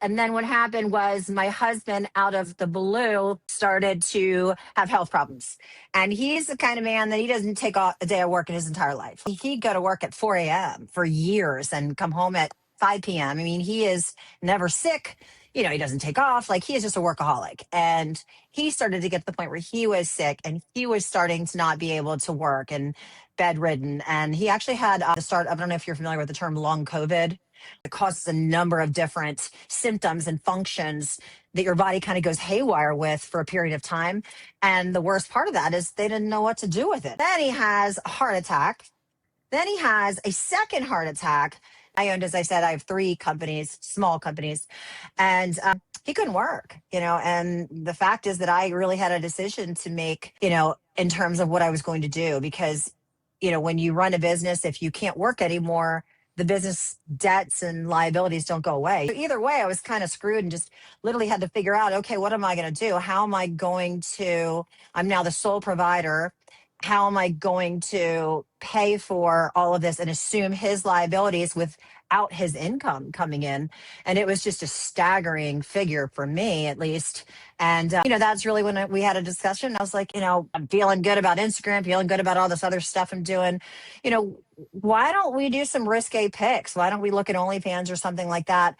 And then what happened was my husband, out of the blue, started to have health problems. And he's the kind of man that he doesn't take a day of work in his entire life. He'd go to work at 4 a.m. for years and come home at 5 p.m. I mean, he is never sick. You know, he doesn't take off. Like, he is just a workaholic. And he started to get to the point where he was sick and he was starting to not be able to work and bedridden. And he actually had the start, I don't know if you're familiar with the term long COVID. It causes a number of different symptoms and functions that your body kind of goes haywire with for a period of time. And the worst part of that is they didn't know what to do with it. Then he has a heart attack. Then he has a second heart attack. I owned, as I said, I have 3 companies, small companies, and he couldn't work, and the fact is that I really had a decision to make, in terms of what I was going to do, because, when you run a business, if you can't work anymore, the business debts and liabilities don't go away. So either way, I was kind of screwed and just literally had to figure out, okay, what am I going to do? How am I going to, I'm now the sole provider. How am I going to pay for all of this and assume his liabilities without his income coming in? And it was just a staggering figure for me, at least. And, that's really when we had a discussion. I was like, I'm feeling good about Instagram, feeling good about all this other stuff I'm doing. Why don't we do some risque picks? Why don't we look at OnlyFans or something like that?